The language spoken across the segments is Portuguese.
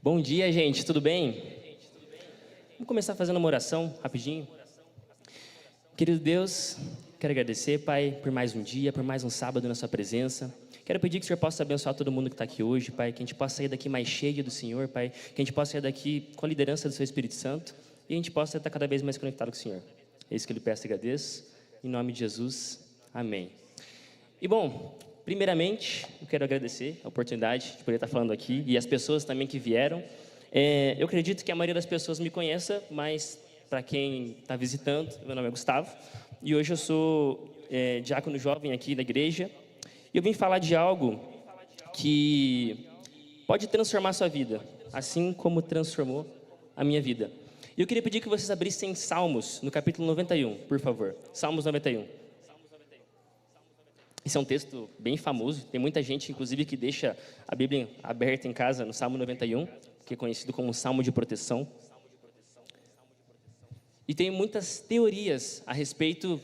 Bom dia, gente, tudo bem? Vamos começar fazendo uma oração, rapidinho. Querido Deus, quero agradecer, Pai, por mais um dia, por mais um sábado na sua presença. Quero pedir que o Senhor possa abençoar todo mundo que está aqui hoje, Pai, que a gente possa sair daqui mais cheio do Senhor, Pai, que a gente possa sair daqui com a liderança do seu Espírito Santo e a gente possa estar cada vez mais conectado com o Senhor. É isso que eu lhe peço e agradeço. Em nome de Jesus, amém. E bom, primeiramente, eu quero agradecer a oportunidade de poder estar falando aqui e as pessoas também que vieram. Eu acredito que a maioria das pessoas me conheça, mas para quem está visitando, meu nome é Gustavo e hoje eu sou diácono jovem aqui da igreja. E eu vim falar de algo que pode transformar a sua vida, assim como transformou a minha vida. E eu queria pedir que vocês abrissem Salmos, no capítulo 91, por favor. Salmos 91. Esse é um texto bem famoso, tem muita gente, inclusive, que deixa a Bíblia aberta em casa no Salmo 91, que é conhecido como Salmo de proteção. E tem muitas teorias a respeito,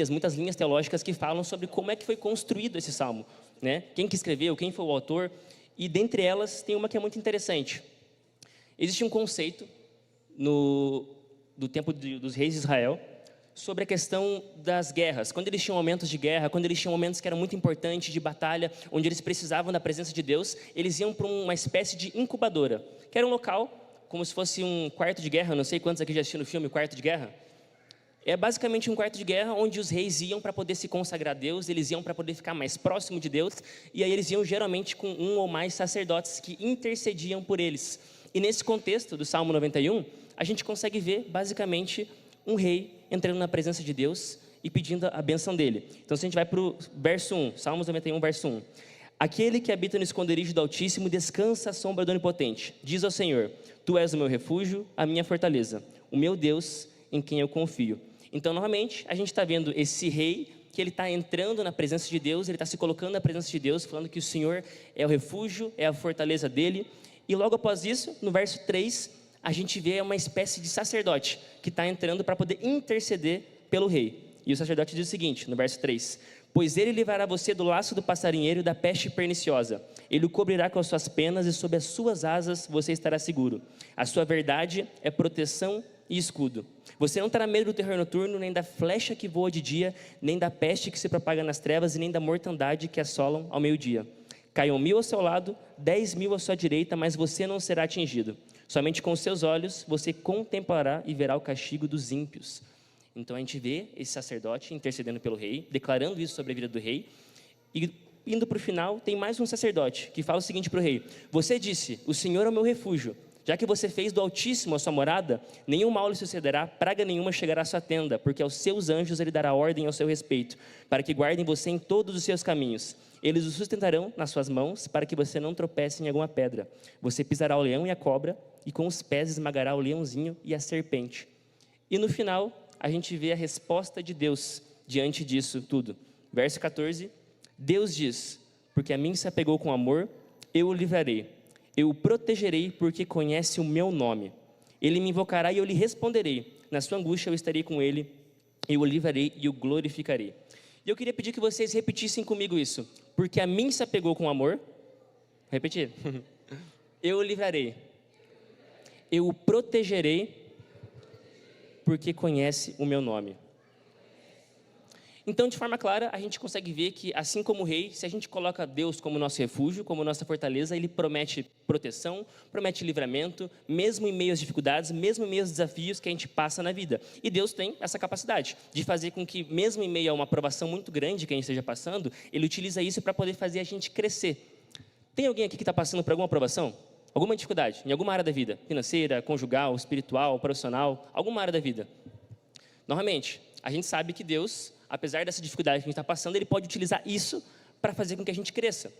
muitas linhas teológicas que falam sobre como é que foi construído esse Salmo, quem que escreveu, quem foi o autor, e dentre elas tem uma que é muito interessante. Existe um conceito do tempo dos reis de Israel sobre a questão das guerras. Quando eles tinham momentos de guerra, quando eles tinham momentos que eram muito importantes de batalha, onde eles precisavam da presença de Deus, eles iam para uma espécie de incubadora, que era um local como se fosse um quarto de guerra. Não sei quantos aqui já assistiram o filme Quarto de Guerra. É basicamente um quarto de guerra onde os reis iam para poder se consagrar a Deus, eles iam para poder ficar mais próximo de Deus, e aí eles iam geralmente com um ou mais sacerdotes que intercediam por eles. E nesse contexto do Salmo 91, a gente consegue ver basicamente um rei entrando na presença de Deus e pedindo a bênção dele. Então se a gente vai para o verso 1, Salmos 91, verso 1. Aquele que habita no esconderijo do Altíssimo descansa à sombra do Onipotente. Diz ao Senhor, Tu és o meu refúgio, a minha fortaleza, o meu Deus em quem eu confio. Então, novamente, a gente está vendo esse rei que ele está entrando na presença de Deus, ele está se colocando na presença de Deus, falando que o Senhor é o refúgio, é a fortaleza dele. E logo após isso, no verso 3, a gente vê uma espécie de sacerdote que está entrando para poder interceder pelo rei. E o sacerdote diz o seguinte, no verso 3, pois ele livrará você do laço do passarinheiro e da peste perniciosa. Ele o cobrirá com as suas penas e sob as suas asas você estará seguro. A sua verdade é proteção e escudo. Você não terá medo do terror noturno, nem da flecha que voa de dia, nem da peste que se propaga nas trevas, e nem da mortandade que assolam ao meio-dia. Caiam 1000 ao seu lado, 10.000 à sua direita, mas você não será atingido. Somente com os seus olhos você contemplará e verá o castigo dos ímpios. Então a gente vê esse sacerdote intercedendo pelo rei, declarando isso sobre a vida do rei, e indo para o final, tem mais um sacerdote que fala o seguinte para o rei, você disse, o Senhor é o meu refúgio, já que você fez do Altíssimo a sua morada, nenhum mal lhe sucederá, praga nenhuma chegará à sua tenda, porque aos seus anjos ele dará ordem ao seu respeito, para que guardem você em todos os seus caminhos. Eles o sustentarão nas suas mãos, para que você não tropece em alguma pedra. Você pisará o leão e a cobra, e com os pés esmagará o leãozinho e a serpente. E no final, a gente vê a resposta de Deus diante disso tudo. Verso 14, Deus diz, porque a mim se apegou com amor, eu o livrarei. Eu o protegerei porque conhece o meu nome. Ele me invocará e eu lhe responderei. Na sua angústia eu estarei com ele, eu o livrarei e o glorificarei. E eu queria pedir que vocês repetissem comigo isso. Porque a mim se apegou com amor. Vou repetir. Eu o livrarei. Eu o protegerei porque conhece o meu nome. Então, de forma clara, a gente consegue ver que, assim como o rei, se a gente coloca Deus como nosso refúgio, como nossa fortaleza, ele promete proteção, promete livramento, mesmo em meio às dificuldades, mesmo em meio aos desafios que a gente passa na vida. E Deus tem essa capacidade de fazer com que, mesmo em meio a uma provação muito grande que a gente esteja passando, ele utiliza isso para poder fazer a gente crescer. Tem alguém aqui que está passando por alguma provação? Alguma dificuldade, em alguma área da vida? Financeira, conjugal, espiritual, profissional, alguma área da vida? Novamente, a gente sabe que Deus, apesar dessa dificuldade que a gente está passando, ele pode utilizar isso para fazer com que a gente cresça.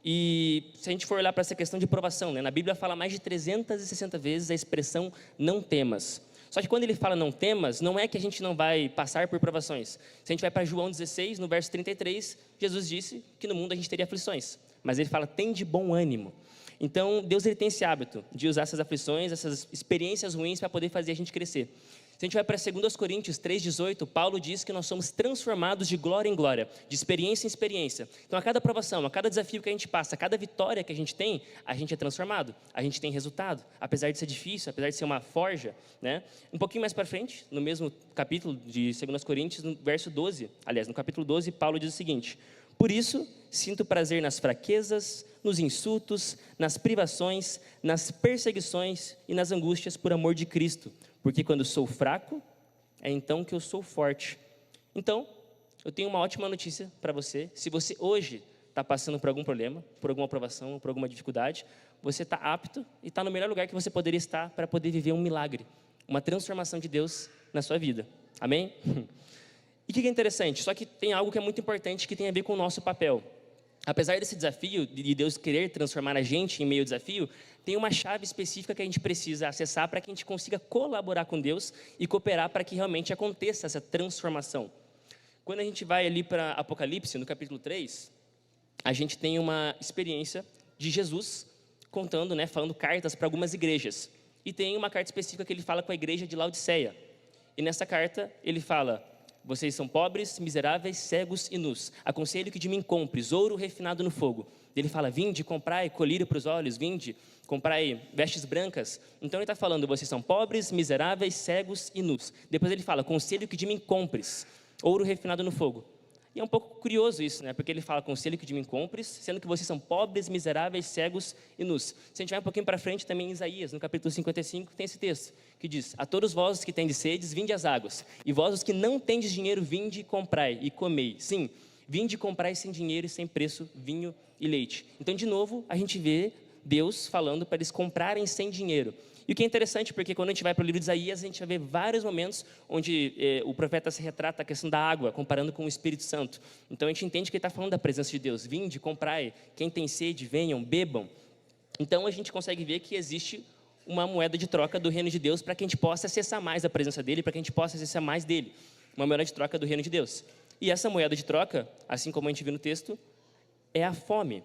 E se a gente for olhar para essa questão de provação, na Bíblia fala mais de 360 vezes a expressão não temas. Só que quando ele fala não temas, não é que a gente não vai passar por provações. Se a gente vai para João 16, no verso 33, Jesus disse que no mundo a gente teria aflições. Mas ele fala, tem de bom ânimo. Então, Deus ele tem esse hábito de usar essas aflições, essas experiências ruins para poder fazer a gente crescer. Se a gente vai para 2 Coríntios 3,18, Paulo diz que nós somos transformados de glória em glória, de experiência em experiência. Então, a cada provação, a cada desafio que a gente passa, a cada vitória que a gente tem, a gente é transformado, a gente tem resultado, apesar de ser difícil, apesar de ser uma forja, né? Um pouquinho mais para frente, no mesmo capítulo de 2 Coríntios, no verso 12, aliás, no capítulo 12, Paulo diz o seguinte: por isso, sinto prazer nas fraquezas, nos insultos, nas privações, nas perseguições e nas angústias por amor de Cristo. Porque quando sou fraco, é então que eu sou forte. Então, eu tenho uma ótima notícia para você. Se você hoje está passando por algum problema, por alguma provação, por alguma dificuldade, você está apto e está no melhor lugar que você poderia estar para poder viver um milagre, uma transformação de Deus na sua vida. Amém? E o que é interessante? Só que tem algo que é muito importante que tem a ver com o nosso papel. Apesar desse desafio de Deus querer transformar a gente em meio ao desafio, tem uma chave específica que a gente precisa acessar para que a gente consiga colaborar com Deus e cooperar para que realmente aconteça essa transformação. Quando a gente vai ali para Apocalipse, no capítulo 3, a gente tem uma experiência de Jesus contando, falando cartas para algumas igrejas. E tem uma carta específica que ele fala com a igreja de Laodiceia. E nessa carta ele fala: vocês são pobres, miseráveis, cegos e nus. Aconselho que de mim compres ouro refinado no fogo. Ele fala: vinde, comprai colírio para os olhos, vinde, comprai vestes brancas. Então ele está falando: vocês são pobres, miseráveis, cegos e nus. Depois ele fala: aconselho que de mim compres ouro refinado no fogo. E é um pouco curioso isso, porque ele fala: aconselho que de mim compres, sendo que vocês são pobres, miseráveis, cegos e nus. Se a gente vai um pouquinho para frente, também em Isaías, no capítulo 55, tem esse texto, que diz: a todos vós que tendes sedes, vinde às águas, e vós os que não tendes dinheiro, vinde, comprai e comei. Sim, vinde e comprai sem dinheiro e sem preço vinho e leite. Então, de novo, a gente vê Deus falando para eles comprarem sem dinheiro. E o que é interessante, porque quando a gente vai para o livro de Isaías, a gente vai ver vários momentos onde o profeta se retrata a questão da água, comparando com o Espírito Santo. Então a gente entende que ele está falando da presença de Deus. Vinde, comprai, quem tem sede, venham, bebam. Então a gente consegue ver que existe uma moeda de troca do reino de Deus para que a gente possa acessar mais a presença dele, para que a gente possa acessar mais dele. Uma moeda de troca do reino de Deus. E essa moeda de troca, assim como a gente viu no texto, é a fome.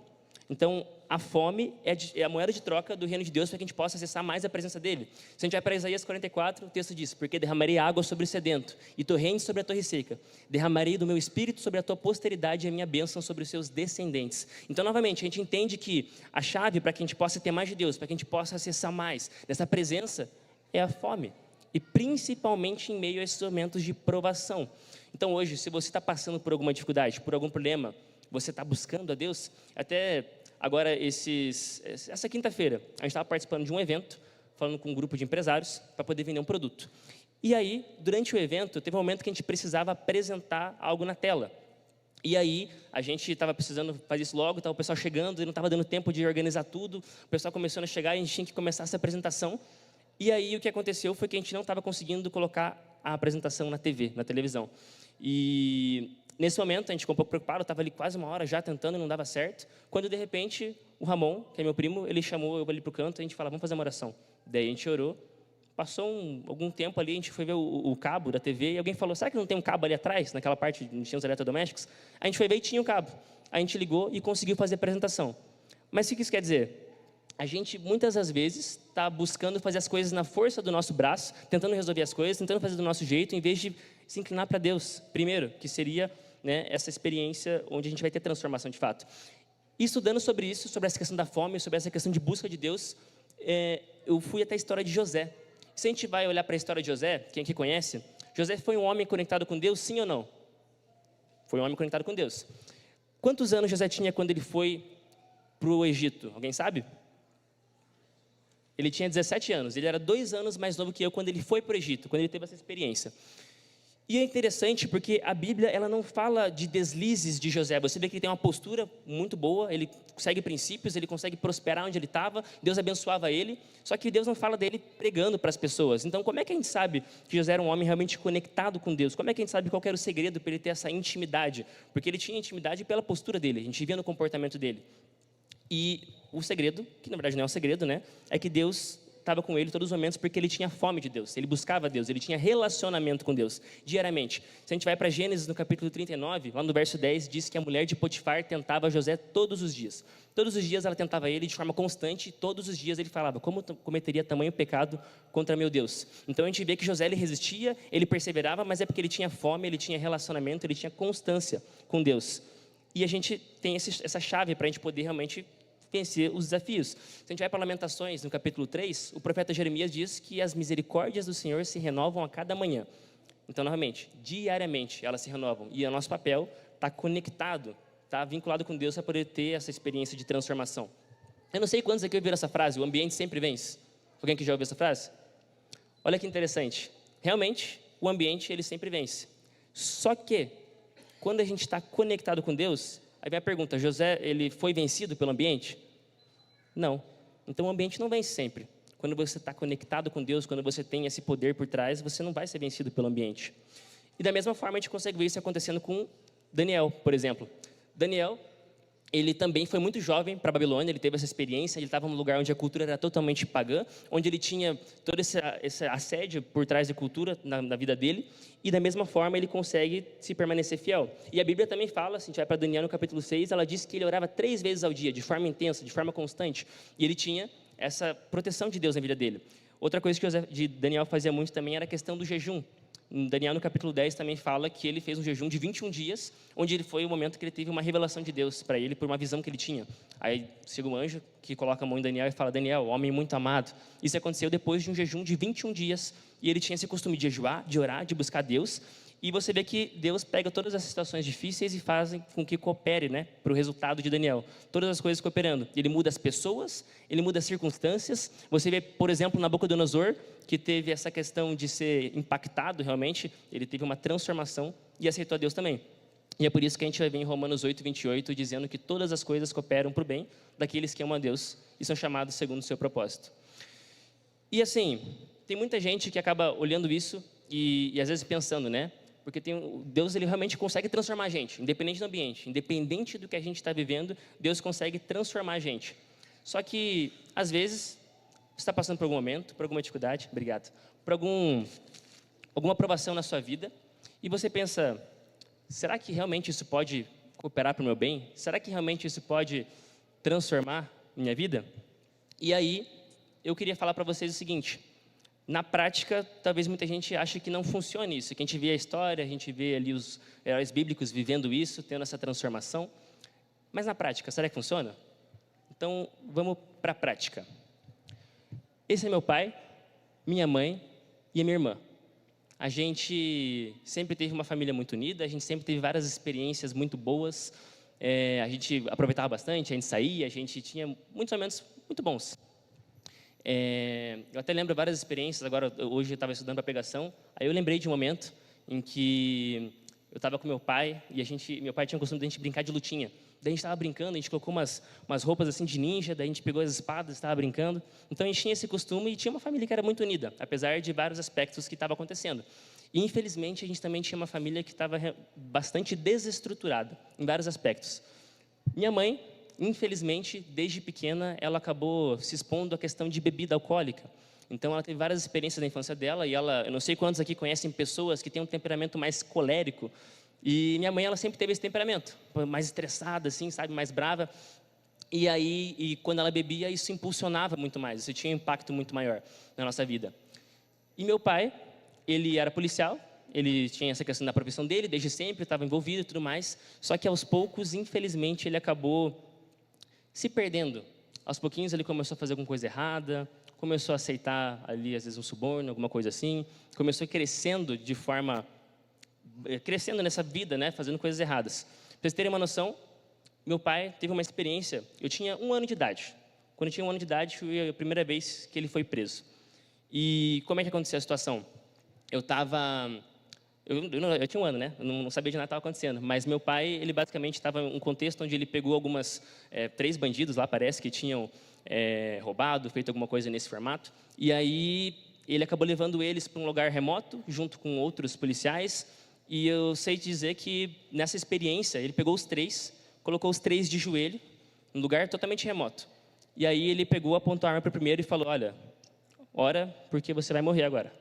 Então, a fome é a moeda de troca do reino de Deus para que a gente possa acessar mais a presença dele. Se a gente vai para Isaías 44, o texto diz: porque derramarei água sobre o sedento e torrentes sobre a torre seca. Derramarei do meu espírito sobre a tua posteridade e a minha bênção sobre os seus descendentes. Então, novamente, a gente entende que a chave para que a gente possa ter mais de Deus, para que a gente possa acessar mais dessa presença, é a fome. E principalmente em meio a esses momentos de provação. Então, hoje, se você está passando por alguma dificuldade, por algum problema, você está buscando a Deus. Até agora, essa quinta-feira, a gente estava participando de um evento, falando com um grupo de empresários, para poder vender um produto. E aí, durante o evento, teve um momento que a gente precisava apresentar algo na tela. E aí, a gente estava precisando fazer isso logo, estava o pessoal chegando e não estava dando tempo de organizar tudo. O pessoal começou a chegar e a gente tinha que começar essa apresentação. E aí, o que aconteceu foi que a gente não estava conseguindo colocar a apresentação na TV, na televisão. E nesse momento, a gente ficou um pouco preocupado, estava ali quase uma hora já tentando e não dava certo. Quando, de repente, o Ramon, que é meu primo, ele chamou eu ali para o canto e a gente falou: vamos fazer uma oração. Daí a gente orou. Passou algum tempo ali, a gente foi ver o cabo da TV e alguém falou: será que não tem um cabo ali atrás, naquela parte onde tinha os eletrodomésticos? A gente foi ver e tinha o cabo. A gente ligou e conseguiu fazer a apresentação. Mas o que isso quer dizer? A gente, muitas das vezes, está buscando fazer as coisas na força do nosso braço, tentando resolver as coisas, tentando fazer do nosso jeito, em vez de se inclinar para Deus, primeiro, que seria essa experiência onde a gente vai ter transformação de fato. E estudando sobre isso, sobre essa questão da fome, sobre essa questão de busca de Deus, eu fui até a história de José. Se a gente vai olhar para a história de José, quem aqui conhece, José foi um homem conectado com Deus, sim ou não? Foi um homem conectado com Deus. Quantos anos José tinha quando ele foi para o Egito? Alguém sabe? Ele tinha 17 anos, ele era 2 anos mais novo que eu quando ele foi para o Egito, quando ele teve essa experiência. E é interessante porque a Bíblia ela não fala de deslizes de José. Você vê que ele tem uma postura muito boa, ele segue princípios, ele consegue prosperar onde ele estava, Deus abençoava ele, só que Deus não fala dele pregando para as pessoas. Então, como é que a gente sabe que José era um homem realmente conectado com Deus? Como é que a gente sabe qual era o segredo para ele ter essa intimidade? Porque ele tinha intimidade pela postura dele, a gente via no comportamento dele. E o segredo, que na verdade não é um segredo, é que Deus estava com ele todos os momentos porque ele tinha fome de Deus, ele buscava Deus, ele tinha relacionamento com Deus, diariamente. Se a gente vai para Gênesis, no capítulo 39, lá no verso 10, diz que a mulher de Potifar tentava José todos os dias. Todos os dias ela tentava ele de forma constante, e todos os dias ele falava, como cometeria tamanho pecado contra meu Deus? Então a gente vê que José, ele resistia, ele perseverava, mas é porque ele tinha fome, ele tinha relacionamento, ele tinha constância com Deus. E a gente tem essa chave para a gente poder realmente vencer os desafios. Se a gente vai para Lamentações, no capítulo 3, o profeta Jeremias diz que as misericórdias do Senhor se renovam a cada manhã. Então, novamente, diariamente elas se renovam. E o nosso papel está conectado, está vinculado com Deus para poder ter essa experiência de transformação. Eu não sei quantos aqui ouviram essa frase, o ambiente sempre vence. Alguém que já ouviu essa frase? Olha que interessante. Realmente, o ambiente, ele sempre vence. Só que, quando a gente está conectado com Deus, aí vem a pergunta, José, ele foi vencido pelo ambiente? Não. Então o ambiente não vence sempre. Quando você está conectado com Deus, quando você tem esse poder por trás, você não vai ser vencido pelo ambiente. E da mesma forma a gente consegue ver isso acontecendo com Daniel, por exemplo. Daniel, ele também foi muito jovem para a Babilônia, ele teve essa experiência, ele estava num lugar onde a cultura era totalmente pagã, onde ele tinha todo esse assédio por trás da cultura na vida dele, e da mesma forma ele consegue se permanecer fiel. E a Bíblia também fala, se a gente vai para Daniel no capítulo 6, ela diz que ele orava 3 vezes ao dia, de forma intensa, de forma constante, e ele tinha essa proteção de Deus na vida dele. Outra coisa que Daniel fazia muito também era a questão do jejum. Daniel, no capítulo 10, também fala que ele fez um jejum de 21 dias, onde ele foi o momento que ele teve uma revelação de Deus para ele, por uma visão que ele tinha. Aí chega um anjo que coloca a mão em Daniel e fala, Daniel, homem muito amado. Isso aconteceu depois de um jejum de 21 dias, e ele tinha esse costume de jejuar, de orar, de buscar Deus, e você vê que Deus pega todas as situações difíceis e faz com que coopere, né, para o resultado de Daniel. Todas as coisas cooperando. Ele muda as pessoas, ele muda as circunstâncias. Você vê, por exemplo, Nabucodonosor, que teve essa questão de ser impactado realmente, ele teve uma transformação e aceitou a Deus também. E é por isso que a gente vai ver em Romanos 8, 28, dizendo que todas as coisas cooperam para o bem daqueles que amam a Deus e são chamados segundo o seu propósito. E assim, tem muita gente que acaba olhando isso e às vezes pensando, né? Porque Deus, ele realmente consegue transformar a gente, independente do ambiente, independente do que a gente está vivendo, Deus consegue transformar a gente. Só que, às vezes, você está passando por algum momento, por alguma dificuldade, obrigado, por alguma provação na sua vida, e você pensa, será que realmente isso pode cooperar para o meu bem? Será que realmente isso pode transformar minha vida? E aí, eu queria falar para vocês o seguinte, na prática, talvez muita gente ache que não funcione isso, que a gente vê a história, a gente vê ali os heróis bíblicos vivendo isso, tendo essa transformação, mas na prática, será que funciona? Então, vamos para a prática. Esse é meu pai, minha mãe e a minha irmã. A gente sempre teve uma família muito unida, a gente sempre teve várias experiências muito boas, a gente aproveitava bastante, a gente saía, a gente tinha muitos momentos muito bons. Eu até lembro várias experiências, agora hoje eu estava estudando para pregação, aí eu lembrei de um momento em que eu estava com meu pai e meu pai tinha o costume de a gente brincar de lutinha. Daí a gente estava brincando, a gente colocou umas roupas assim de ninja, daí a gente pegou as espadas, estava brincando. Então a gente tinha esse costume e tinha uma família que era muito unida, apesar de vários aspectos que estavam acontecendo. E infelizmente a gente também tinha uma família que estava bastante desestruturada em vários aspectos. Minha mãe, infelizmente, desde pequena, ela acabou se expondo à questão de bebida alcoólica. Então, ela teve várias experiências na infância dela, e eu não sei quantos aqui conhecem pessoas que têm um temperamento mais colérico, e minha mãe, ela sempre teve esse temperamento, mais estressada, assim, sabe, mais brava, e quando ela bebia, isso impulsionava muito mais, isso tinha um impacto muito maior na nossa vida. E meu pai, ele era policial, ele tinha essa questão da profissão dele, desde sempre, estava envolvido e tudo mais, só que aos poucos, infelizmente, ele acabou se perdendo. Aos pouquinhos ele começou a fazer alguma coisa errada, começou a aceitar ali às vezes um suborno, alguma coisa assim, começou crescendo crescendo nessa vida, né, fazendo coisas erradas. Para vocês terem uma noção, meu pai teve uma experiência, eu tinha 1 ano de idade. Quando eu tinha 1 ano de idade, foi a primeira vez que ele foi preso. E como é que aconteceu a situação? Eu tinha 1 ano, né? Eu não sabia de nada que estava acontecendo. Mas meu pai, ele basicamente estava em um contexto onde ele pegou 3 bandidos lá, parece, que tinham roubado, feito alguma coisa nesse formato. E aí ele acabou levando eles para um lugar remoto, junto com outros policiais. E eu sei dizer que nessa experiência, ele pegou os 3, colocou os 3 de joelho, num lugar totalmente remoto. E aí ele pegou, apontou a arma para o primeiro e falou, olha, ora, porque você vai morrer agora.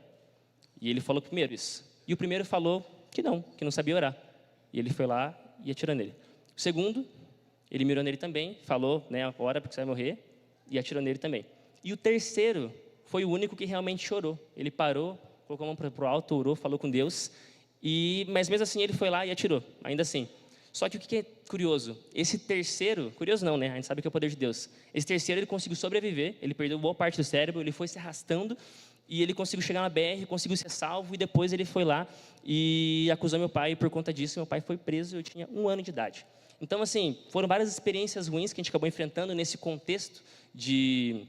E ele falou primeiro isso. E o primeiro falou que não sabia orar. E ele foi lá e atirou nele. O segundo, ele mirou nele também, falou, né, ora, porque você vai morrer, e atirou nele também. E o terceiro foi o único que realmente chorou. Ele parou, colocou a mão para o alto, orou, falou com Deus, mas mesmo assim ele foi lá e atirou, ainda assim. Só que o que é curioso? Esse terceiro, curioso não, né? A gente sabe que é o poder de Deus. Esse terceiro, ele conseguiu sobreviver, ele perdeu boa parte do cérebro, ele foi se arrastando, e ele conseguiu chegar na BR, conseguiu ser salvo, e depois ele foi lá e acusou meu pai, e por conta disso meu pai foi preso, eu tinha 1 ano de idade. Então, assim, foram várias experiências ruins que a gente acabou enfrentando nesse contexto de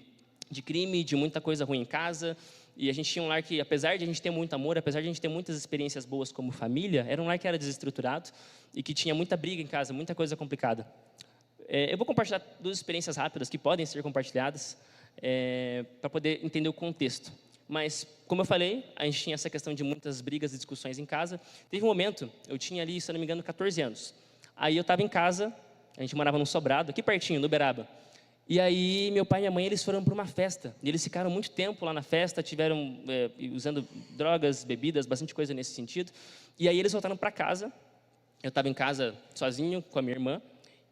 crime, de muita coisa ruim em casa. E a gente tinha um lar que, apesar de a gente ter muito amor, apesar de a gente ter muitas experiências boas como família, era um lar que era desestruturado e que tinha muita briga em casa, muita coisa complicada. Eu vou compartilhar 2 experiências rápidas que podem ser compartilhadas para poder entender o contexto. Mas, como eu falei, a gente tinha essa questão de muitas brigas e discussões em casa. Teve um momento, eu tinha ali, se eu não me engano, 14 anos. Aí eu estava em casa, a gente morava num sobrado, aqui pertinho, no Uberaba. E aí, meu pai e minha mãe, eles foram para uma festa. E eles ficaram muito tempo lá na festa, tiveram usando drogas, bebidas, bastante coisa nesse sentido. E aí eles voltaram para casa. Eu estava em casa sozinho com a minha irmã.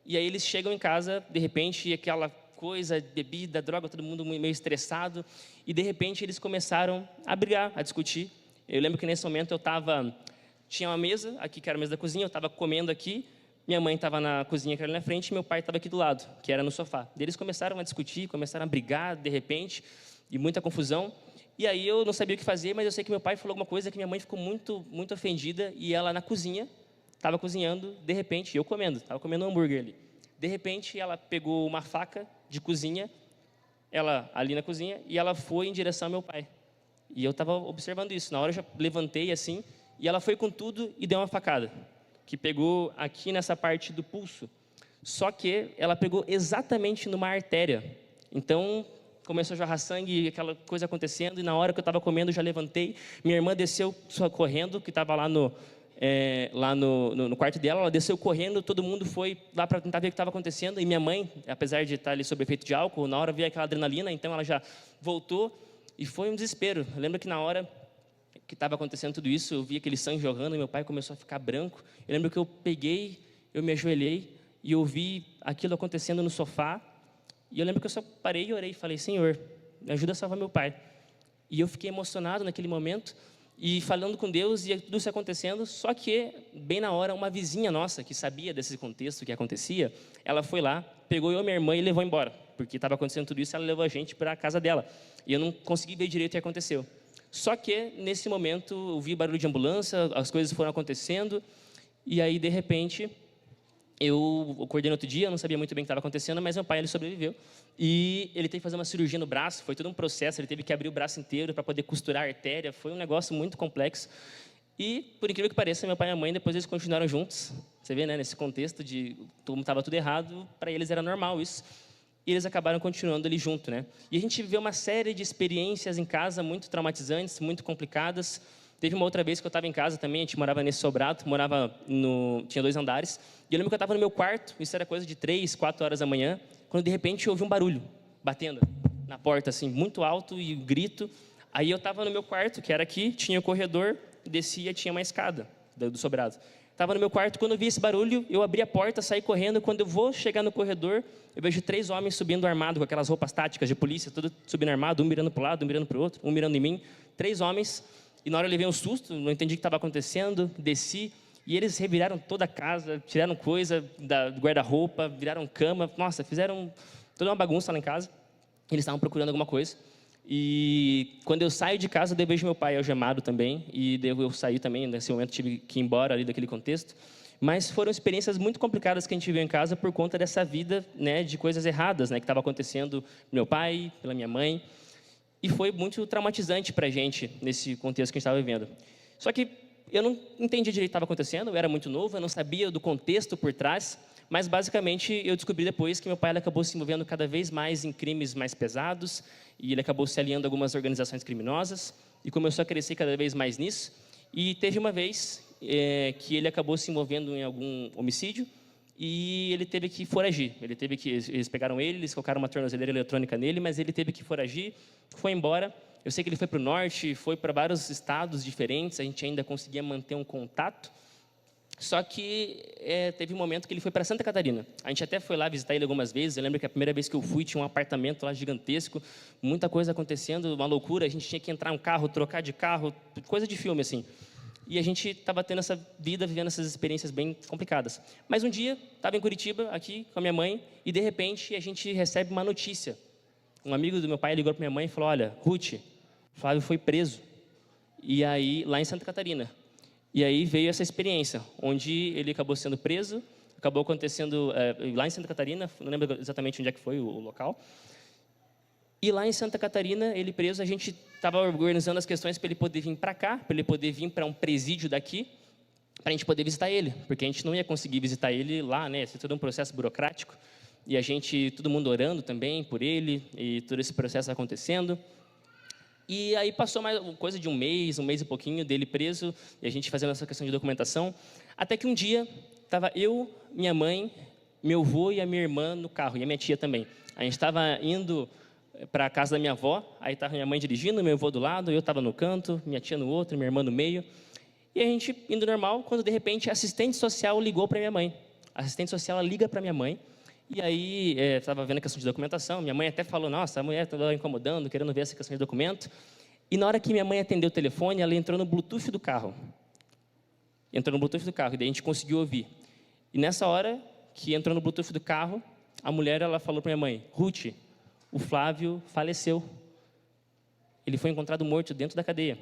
E aí eles chegam em casa, de repente, aquela coisa, bebida, droga, todo mundo meio estressado. E de repente eles começaram a brigar, a discutir. Eu lembro que nesse momento tinha uma mesa aqui, que era a mesa da cozinha, eu estava comendo aqui. Minha mãe estava na cozinha, que era ali na frente, e meu pai estava aqui do lado, que era no sofá. E eles começaram a discutir, começaram a brigar, de repente, e muita confusão. E aí eu não sabia o que fazer, mas eu sei que meu pai falou alguma coisa que minha mãe ficou muito, muito ofendida, e ela na cozinha, estava cozinhando, de repente, eu comendo, estava comendo um hambúrguer ali. De repente, ela pegou uma faca de cozinha, ela ali na cozinha, e ela foi em direção ao meu pai. E eu estava observando isso. Na hora eu já levantei assim, e ela foi com tudo e deu uma facada, que pegou aqui nessa parte do pulso. Só que ela pegou exatamente numa artéria. Então, começou a jorrar sangue, aquela coisa acontecendo, e na hora que eu estava comendo, eu já levantei. Minha irmã desceu correndo, que estava lá no quarto dela, ela desceu correndo, todo mundo foi lá para tentar ver o que estava acontecendo, e minha mãe, apesar de estar ali sob efeito de álcool, na hora veio aquela adrenalina, então ela já voltou, e foi um desespero. Eu lembro que na hora que estava acontecendo tudo isso, eu vi aquele sangue jorrando, e meu pai começou a ficar branco. Eu lembro que eu me ajoelhei, e eu vi aquilo acontecendo no sofá, e eu lembro que eu só parei e orei, e falei, Senhor, me ajuda a salvar meu pai. E eu fiquei emocionado naquele momento, e falando com Deus, e tudo isso acontecendo, só que, bem na hora, uma vizinha nossa, que sabia desse contexto que acontecia, ela foi lá, pegou eu e minha irmã e levou embora, porque estava acontecendo tudo isso, ela levou a gente para a casa dela, e eu não consegui ver direito o que aconteceu. Só que, nesse momento, eu vi barulho de ambulância, as coisas foram acontecendo, e aí, de repente, eu acordei no outro dia, eu não sabia muito bem o que estava acontecendo, mas meu pai, ele sobreviveu, e ele teve que fazer uma cirurgia no braço, foi todo um processo, ele teve que abrir o braço inteiro para poder costurar a artéria, foi um negócio muito complexo, e, por incrível que pareça, meu pai e a mãe, depois eles continuaram juntos, você vê, né, nesse contexto de como estava tudo errado, para eles era normal isso, e eles acabaram continuando ali junto, né? E a gente viveu uma série de experiências em casa muito traumatizantes, muito complicadas. Teve uma outra vez que eu estava em casa também, a gente morava nesse sobrado, tinha 2 andares, e eu lembro que eu estava no meu quarto, isso era coisa de 3, 4 horas da manhã, quando de repente eu ouvi um barulho, batendo na porta, assim, muito alto, e um grito. Aí eu estava no meu quarto, que era aqui, tinha o corredor, descia, tinha uma escada do sobrado. Estava no meu quarto, quando eu vi esse barulho, eu abri a porta, saí correndo. Quando eu vou chegar no corredor, eu vejo 3 homens subindo armado, com aquelas roupas táticas de polícia, tudo subindo armado, um mirando para o lado, um mirando para o outro, um mirando em mim. 3 homens, e na hora eu levei um susto, não entendi o que estava acontecendo, desci, e eles reviraram toda a casa, tiraram coisa do guarda-roupa, viraram cama, nossa, fizeram toda uma bagunça lá em casa. Eles estavam procurando alguma coisa. E quando eu saio de casa, eu vejo meu pai algemado também, e eu saí também, nesse momento tive que ir embora ali daquele contexto. Mas foram experiências muito complicadas que a gente viveu em casa por conta dessa vida, né, de coisas erradas, né, que estava acontecendo com meu pai, pela minha mãe. E foi muito traumatizante para a gente, nesse contexto que a gente estava vivendo. Só que eu não entendi direito o que estava acontecendo, eu era muito novo, eu não sabia do contexto por trás, mas basicamente eu descobri depois que meu pai, ele acabou se envolvendo cada vez mais em crimes mais pesados, e ele acabou se aliando a algumas organizações criminosas, e começou a crescer cada vez mais nisso. E teve uma vez que ele acabou se envolvendo em algum homicídio, e ele teve que foragir. Eles pegaram ele, eles colocaram uma tornozeleira eletrônica nele, mas ele teve que foragir, foi embora, Eu sei que ele foi para o norte, foi para vários estados diferentes, a gente ainda conseguia manter um contato. Só que teve um momento que ele foi para Santa Catarina. A gente até foi lá visitar ele algumas vezes. Eu lembro que a primeira vez que eu fui, tinha um apartamento lá gigantesco, muita coisa acontecendo, uma loucura. A gente tinha que entrar no carro, trocar de carro, coisa de filme, assim. E a gente estava tendo essa vida, vivendo essas experiências bem complicadas. Mas um dia, estava em Curitiba, aqui, com a minha mãe, e de repente a gente recebe uma notícia. Um amigo do meu pai ligou para minha mãe e falou: olha, Ruth, Flávio foi preso. E aí, lá em Santa Catarina. E aí veio essa experiência, onde ele acabou sendo preso, acabou acontecendo lá em Santa Catarina, não lembro exatamente onde é que foi o local. E lá em Santa Catarina, ele preso, a gente estava organizando as questões para ele poder vir para cá, para ele poder vir para um presídio daqui, para a gente poder visitar ele, porque a gente não ia conseguir visitar ele lá, né? Isso é todo um processo burocrático. E a gente, todo mundo orando também por ele, e todo esse processo acontecendo. E aí passou mais coisa de um mês e pouquinho dele preso, e a gente fazendo essa questão de documentação, até que um dia estava eu, minha mãe, meu avô e a minha irmã no carro, e a minha tia também. A gente estava indo para a casa da minha avó, aí estava minha mãe dirigindo, meu avô do lado, eu estava no canto, minha tia no outro, minha irmã no meio, e a gente indo normal, quando de repente a assistente social ligou para minha mãe. A assistente social ela liga para minha mãe, e aí, estava vendo a questão de documentação, minha mãe até falou: nossa, a mulher está incomodando, querendo ver essa questão de documento. E na hora que minha mãe atendeu o telefone, ela entrou no Bluetooth do carro. E daí a gente conseguiu ouvir. E nessa hora que entrou no Bluetooth do carro, a mulher ela falou para minha mãe: Ruth, o Flávio faleceu. Ele foi encontrado morto dentro da cadeia.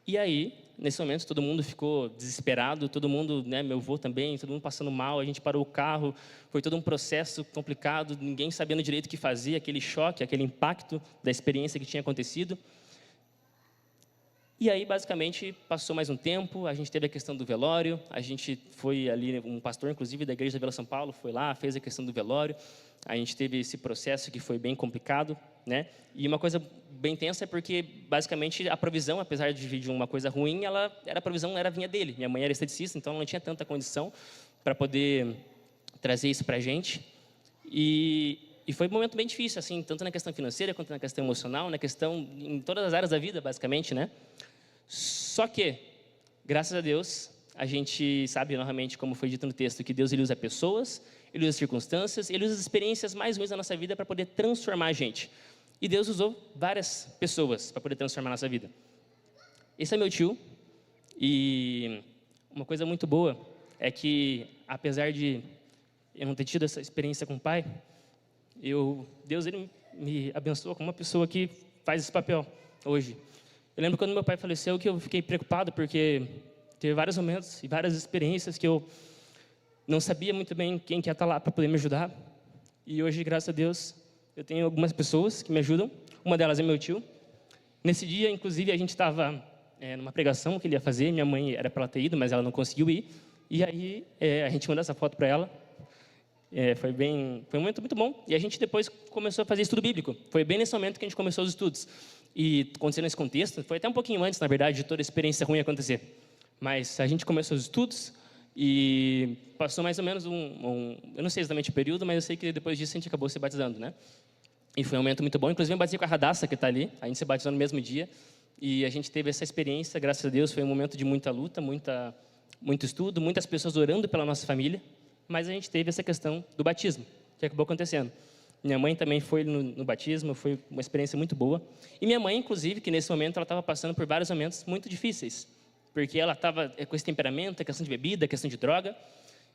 E aí, nesse momento, todo mundo ficou desesperado, todo mundo, né, meu avô também, todo mundo passando mal, a gente parou o carro, foi todo um processo complicado, ninguém sabendo direito o que fazer, aquele choque, aquele impacto da experiência que tinha acontecido. E aí, basicamente, passou mais um tempo, a gente teve a questão do velório, a gente foi ali, um pastor, inclusive, da igreja da Vila São Paulo, foi lá, fez a questão do velório, a gente teve esse processo que foi bem complicado, né? E uma coisa bem tensa é porque, basicamente, a provisão, apesar de vir de uma coisa ruim, a provisão vinha dele. Minha mãe era esteticista, então ela não tinha tanta condição para poder trazer isso para a gente. E foi um momento bem difícil, assim, tanto na questão financeira, quanto na questão emocional, na questão, em todas as áreas da vida, basicamente, né? Só que, graças a Deus, a gente sabe, novamente, como foi dito no texto, que Deus ele usa pessoas, ele usa circunstâncias, ele usa as experiências mais ruins da nossa vida para poder transformar a gente. E Deus usou várias pessoas para poder transformar a nossa vida. Esse é meu tio, e uma coisa muito boa é que, apesar de eu não ter tido essa experiência com o pai, Deus ele me abençoou como uma pessoa que faz esse papel hoje. Eu lembro quando meu pai faleceu que eu fiquei preocupado, porque teve vários momentos e várias experiências que eu não sabia muito bem quem que ia estar lá para poder me ajudar. E hoje, graças a Deus, eu tenho algumas pessoas que me ajudam. Uma delas é meu tio. Nesse dia, inclusive, a gente estava numa pregação que ele ia fazer. Minha mãe era para ela ter ido, mas ela não conseguiu ir. E aí, a gente mandou essa foto para ela. Foi um momento muito bom. E a gente depois começou a fazer estudo bíblico. Foi bem nesse momento que a gente começou os estudos. E acontecendo nesse contexto, foi até um pouquinho antes, na verdade, de toda a experiência ruim acontecer. Mas a gente começou os estudos e passou mais ou menos eu não sei exatamente o período, mas eu sei que depois disso a gente acabou se batizando, né? E foi um momento muito bom. Inclusive, eu batizei com a Radassa, que está ali. A gente se batizou no mesmo dia. E a gente teve essa experiência, graças a Deus. Foi um momento de muita luta, muito estudo, muitas pessoas orando pela nossa família. Mas a gente teve essa questão do batismo, que acabou acontecendo. Minha mãe também foi no batismo, foi uma experiência muito boa. E minha mãe, inclusive, que nesse momento ela estava passando por vários momentos muito difíceis. Porque ela estava com esse temperamento, a questão de bebida, a questão de droga.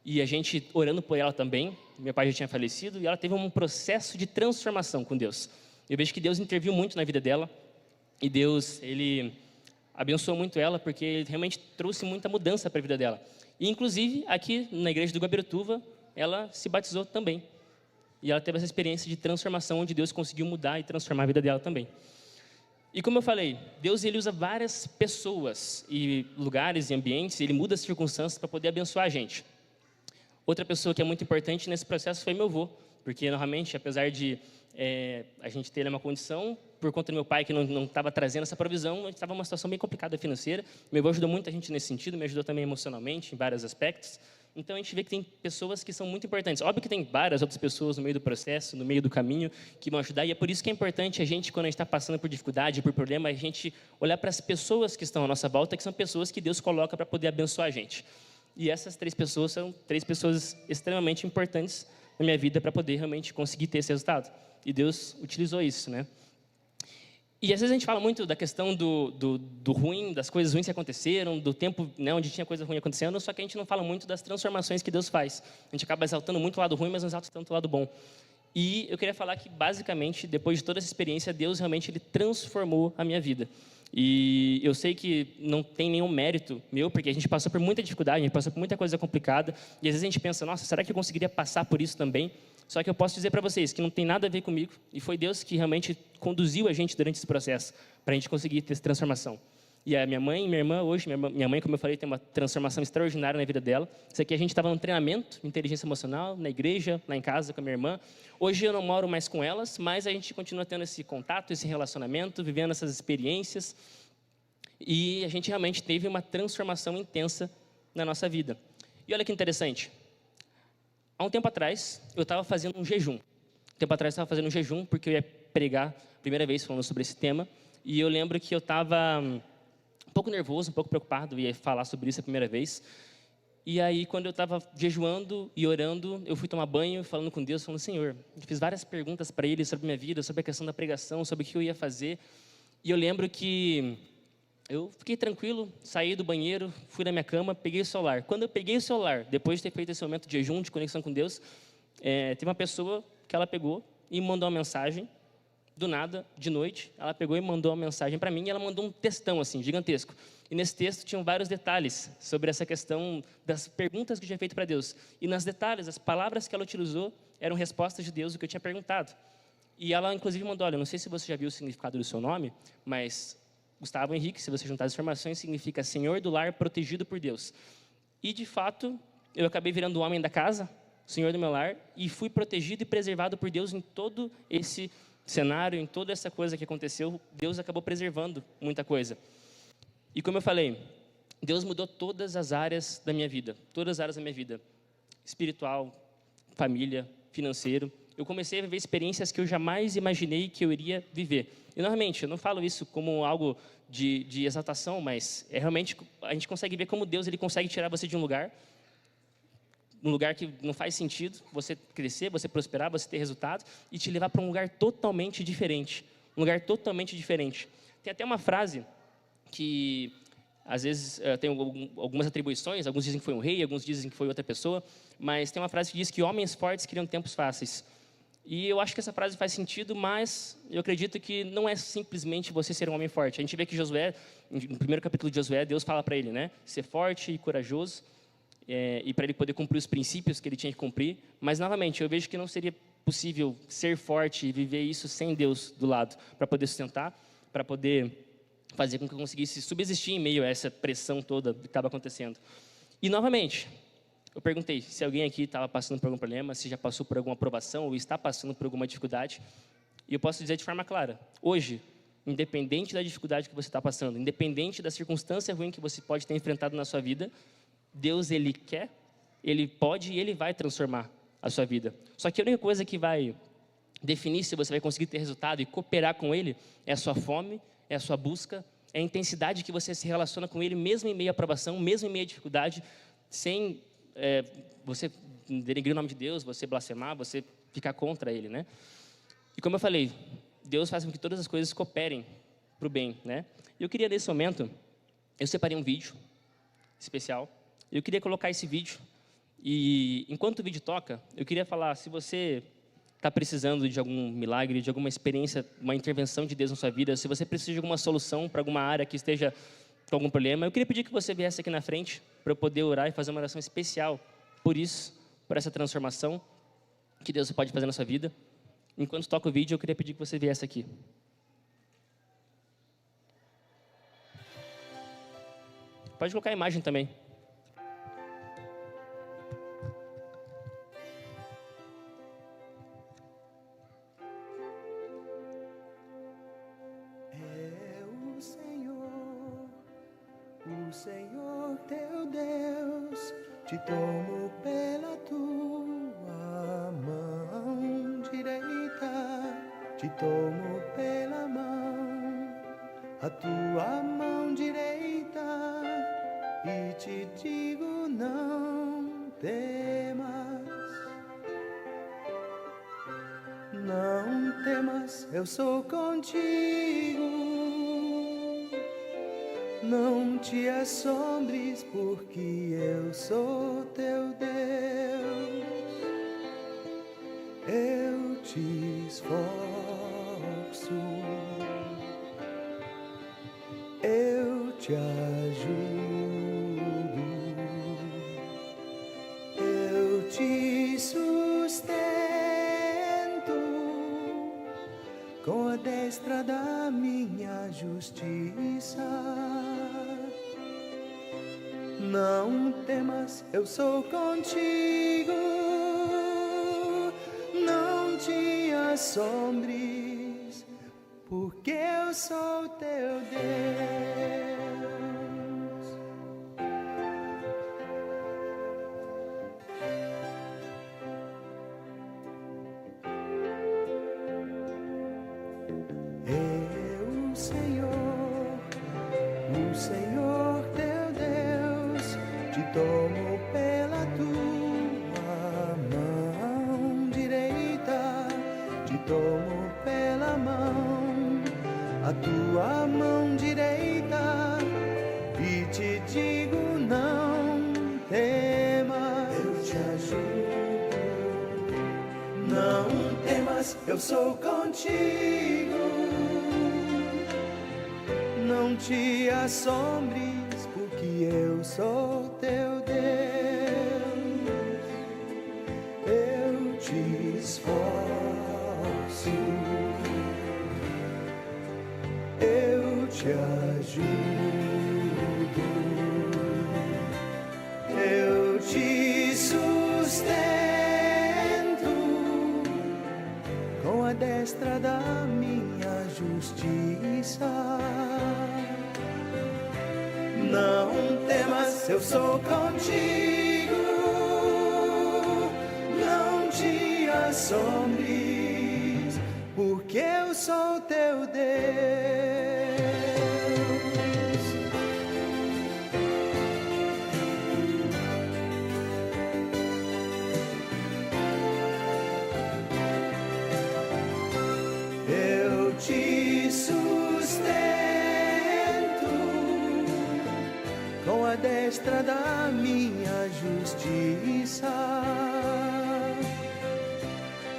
E a gente orando por ela também. Meu pai já tinha falecido e ela teve um processo de transformação com Deus. Eu vejo que Deus interviu muito na vida dela. E Deus, ele abençoou muito ela, porque ele realmente trouxe muita mudança para a vida dela. E, inclusive, aqui na igreja do Guabirutuva, ela se batizou também. E ela teve essa experiência de transformação, onde Deus conseguiu mudar e transformar a vida dela também. E como eu falei, Deus ele usa várias pessoas e lugares e ambientes, ele muda as circunstâncias para poder abençoar a gente. Outra pessoa que é muito importante nesse processo foi meu avô, porque, novamente, apesar de a gente ter uma condição, por conta do meu pai que não estava trazendo essa provisão, a gente estava numa situação bem complicada financeira. Meu avô ajudou muito a gente nesse sentido, me ajudou também emocionalmente, em vários aspectos. Então, a gente vê que tem pessoas que são muito importantes. Óbvio que tem várias outras pessoas no meio do processo, no meio do caminho, que vão ajudar. E é por isso que é importante a gente, quando a gente está passando por dificuldade, por problema, a gente olhar para as pessoas que estão à nossa volta, que são pessoas que Deus coloca para poder abençoar a gente. E essas 3 pessoas são 3 pessoas extremamente importantes na minha vida para poder realmente conseguir ter esse resultado. E Deus utilizou isso, né? E às vezes a gente fala muito da questão do ruim, das coisas ruins que aconteceram, do tempo, né, onde tinha coisa ruim acontecendo, só que a gente não fala muito das transformações que Deus faz. A gente acaba exaltando muito o lado ruim, mas não exalta tanto o lado bom. E eu queria falar que, basicamente, depois de toda essa experiência, Deus realmente ele transformou a minha vida. E eu sei que não tem nenhum mérito meu, porque a gente passou por muita dificuldade, a gente passou por muita coisa complicada, e às vezes a gente pensa, nossa, será que eu conseguiria passar por isso também? Só que eu posso dizer para vocês que não tem nada a ver comigo, e foi Deus que realmente conduziu a gente durante esse processo, para a gente conseguir ter essa transformação. E a minha mãe e minha irmã, hoje, minha mãe, como eu falei, tem uma transformação extraordinária na vida dela. Isso aqui a gente estava num treinamento de inteligência emocional, na igreja, lá em casa com a minha irmã. Hoje eu não moro mais com elas, mas a gente continua tendo esse contato, esse relacionamento, vivendo essas experiências. E a gente realmente teve uma transformação intensa na nossa vida. E olha que interessante. Há um tempo atrás, eu estava fazendo um jejum. Porque eu ia pregar a primeira vez falando sobre esse tema. E eu lembro que eu estava um pouco nervoso, um pouco preocupado, ia falar sobre isso a primeira vez. E aí, quando eu estava jejuando e orando, eu fui tomar banho, falando com Deus, falando, Senhor, eu fiz várias perguntas para Ele sobre a minha vida, sobre a questão da pregação, sobre o que eu ia fazer. E eu lembro que eu fiquei tranquilo, saí do banheiro, fui na minha cama, peguei o celular. Quando eu peguei o celular, depois de ter feito esse momento de jejum, de conexão com Deus, teve uma pessoa que ela pegou e me mandou uma mensagem, do nada, de noite, ela pegou e mandou uma mensagem para mim, e ela mandou um textão, assim, gigantesco. E nesse texto tinham vários detalhes sobre essa questão das perguntas que eu tinha feito para Deus. E nos detalhes, as palavras que ela utilizou eram respostas de Deus, o que eu tinha perguntado. E ela, inclusive, mandou, olha, não sei se você já viu o significado do seu nome, mas Gustavo Henrique, se você juntar as informações, significa Senhor do lar protegido por Deus. E, de fato, eu acabei virando o homem da casa, Senhor do meu lar, e fui protegido e preservado por Deus em todo esse cenário, em toda essa coisa que aconteceu. Deus acabou preservando muita coisa. E como eu falei, Deus mudou todas as áreas da minha vida, espiritual, família, financeiro. Eu comecei a viver experiências que eu jamais imaginei que eu iria viver. E, normalmente, eu não falo isso como algo de exaltação, mas realmente, a gente consegue ver como Deus ele consegue tirar você de um lugar que não faz sentido, você crescer, você prosperar, você ter resultado, e te levar para um lugar totalmente diferente. Tem até uma frase que, às vezes, tem algumas atribuições, alguns dizem que foi um rei, alguns dizem que foi outra pessoa, mas tem uma frase que diz que homens fortes criam tempos fáceis. E eu acho que essa frase faz sentido, mas eu acredito que não é simplesmente você ser um homem forte. A gente vê que Josué, no primeiro capítulo de Josué, Deus fala para ele, né? Ser forte e corajoso, e para ele poder cumprir os princípios que ele tinha que cumprir. Mas, novamente, eu vejo que não seria possível ser forte e viver isso sem Deus do lado, para poder sustentar, para poder fazer com que eu conseguisse subsistir em meio a essa pressão toda que estava acontecendo. E, novamente, eu perguntei se alguém aqui estava passando por algum problema, se já passou por alguma aprovação ou está passando por alguma dificuldade. E eu posso dizer de forma clara, hoje, independente da dificuldade que você está passando, independente da circunstância ruim que você pode ter enfrentado na sua vida, Deus, Ele quer, Ele pode e Ele vai transformar a sua vida. Só que a única coisa que vai definir se você vai conseguir ter resultado e cooperar com Ele é a sua fome, é a sua busca, é a intensidade que você se relaciona com Ele, mesmo em meio à aprovação, mesmo em meio à dificuldade, sem você denegrir o nome de Deus, você blasfemar, você ficar contra Ele, né? E como eu falei, Deus faz com que todas as coisas cooperem para o bem, né? E eu queria, nesse momento, eu separei um vídeo especial. Eu queria colocar esse vídeo e, enquanto o vídeo toca, eu queria falar, se você está precisando de algum milagre, de alguma experiência, uma intervenção de Deus na sua vida, se você precisa de alguma solução para alguma área que esteja com algum problema, eu queria pedir que você viesse aqui na frente para eu poder orar e fazer uma oração especial por isso, por essa transformação que Deus pode fazer na sua vida. Enquanto toca o vídeo, eu queria pedir que você viesse aqui. Pode colocar a imagem também. O Senhor teu Deus te tomo pela tua mão direita, te tomo pela mão, a tua mão direita, e te digo: não temas, não temas, eu sou contigo. Não te assombres, porque eu sou teu Deus. Eu te esforço, eu te ajudo, eu te sustento com a destra da minha justiça. Não temas, eu sou contigo. Não te assombres, porque eu sou teu Deus. Eu, o Senhor teu Deus, te tomo pela tua mão direita, te tomo pela mão, a tua mão direita, e te digo: não temas, eu te ajudo. Não temas, eu sou contigo. Não te assombres, porque eu sou teu Deus. Eu te esforço, eu te ajudo, eu te sustento com a destra da minha justiça. Não temas, eu sou contigo. Não te assombres, porque eu sou teu Deus. Eu te sustento com a destra da minha justiça.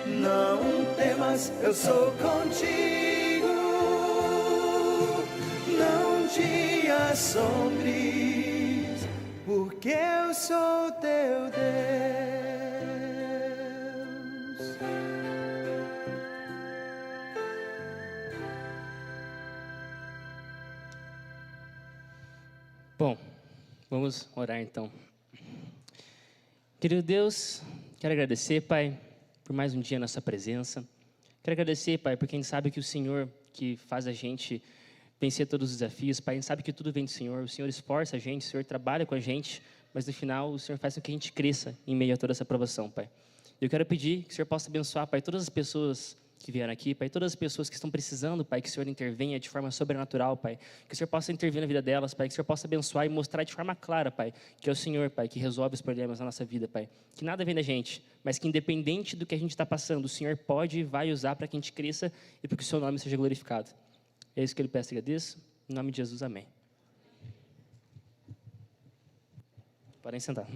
Não temas, eu sou contigo. Não te assombres, porque eu sou teu Deus. Bom, vamos orar então. Querido Deus, quero agradecer, Pai, por mais um dia na sua presença. Quero agradecer, Pai, porque a gente sabe que o Senhor que faz a gente vencer todos os desafios, Pai, a gente sabe que tudo vem do Senhor. O Senhor esforça a gente, o Senhor trabalha com a gente, mas no final o Senhor faz com que a gente cresça em meio a toda essa provação, Pai. Eu quero pedir que o Senhor possa abençoar, Pai, todas as pessoas que vieram aqui, Pai, todas as pessoas que estão precisando, Pai, que o Senhor intervenha de forma sobrenatural, Pai, que o Senhor possa intervir na vida delas, Pai, que o Senhor possa abençoar e mostrar de forma clara, Pai, que é o Senhor, Pai, que resolve os problemas na nossa vida, Pai, que nada vem da gente, mas que independente do que a gente está passando, o Senhor pode e vai usar para que a gente cresça e para que o seu nome seja glorificado. É isso que eu lhe peço e agradeço, em nome de Jesus, amém. Podem sentar.